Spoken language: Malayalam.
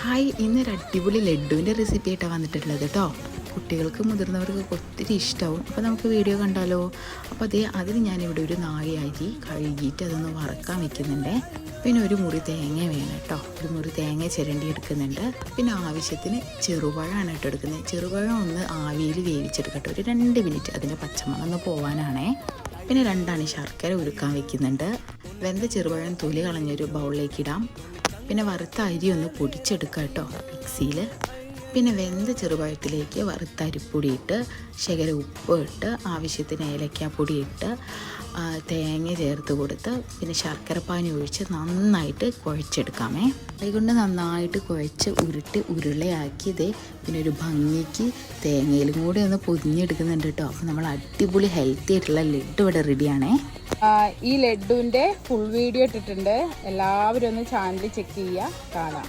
ഹായ്, ഇന്നൊരു അടിപൊളി ലഡുവിൻ്റെ റെസിപ്പി ആയിട്ടാണ് വന്നിട്ടുള്ളത് കേട്ടോ. കുട്ടികൾക്ക് മുതിർന്നവർക്ക് ഒത്തിരി ഇഷ്ടമാവും. അപ്പോൾ നമുക്ക് വീഡിയോ കണ്ടാലോ? അപ്പോൾ അതിന് ഞാനിവിടെ ഒരു നാഴി അരി കഴുകിയിട്ട് അതൊന്ന് വറക്കാൻ വെക്കുന്നുണ്ട്. പിന്നെ ഒരു മുറി തേങ്ങ വേണം കേട്ടോ. ഒരു മുറി തേങ്ങ ചിരണ്ടി എടുക്കുന്നുണ്ട്. പിന്നെ ആവശ്യത്തിന് ചെറുപഴമാണ് കേട്ടോ എടുക്കുന്നത്. ചെറുപഴം ഒന്ന് ആവിയിൽ വേവിച്ചെടുക്കട്ടെ, ഒരു 2 മിനിറ്റ്, അതിൻ്റെ പച്ചമണം ഒന്ന് പോവാനാണേ. പിന്നെ 2 ശർക്കര ഉരുക്കാൻ വെക്കുന്നുണ്ട്. വെന്ത ചെറുപഴം തൊലി കളഞ്ഞൊരു ബൗളിലേക്ക് ഇടാം. പിന്നെ വറുത്ത അരി ഒന്ന് പൊടിച്ചെടുക്കുക കേട്ടോ മിക്സിയിൽ. പിന്നെ വെന്ത ചെറുപഴത്തിലേക്ക് വറുത്ത അരിപ്പൊടി ഇട്ട് ശകലം ഉപ്പ് ഇട്ട് ആവശ്യത്തിന് ഏലക്കാപ്പൊടി ഇട്ട് തേങ്ങ ചേർത്ത് കൊടുത്ത് പിന്നെ ശർക്കരപ്പാനി ഒഴിച്ച് നന്നായിട്ട് കുഴച്ചെടുക്കാമേ. കൈകൊണ്ട് നന്നായിട്ട് കുഴച്ച് ഉരുളയാക്കി പിന്നെ ഒരു ഭംഗിക്ക് തേങ്ങയിലും കൂടി ഒന്ന് പൊതിഞ്ഞെടുക്കുന്നുണ്ട് കേട്ടോ. അപ്പോൾ നമ്മൾ അടിപൊളി ഹെൽത്തി ആയിട്ടുള്ള ലഡു ഇവിടെ റെഡിയാണേ. ഈ ലഡുവിൻ്റെ ഫുൾ വീഡിയോ ഇട്ടിട്ടുണ്ട്, എല്ലാവരും ഒന്ന് ചാനൽ ചെക്ക് ചെയ്യുക, കാണാം.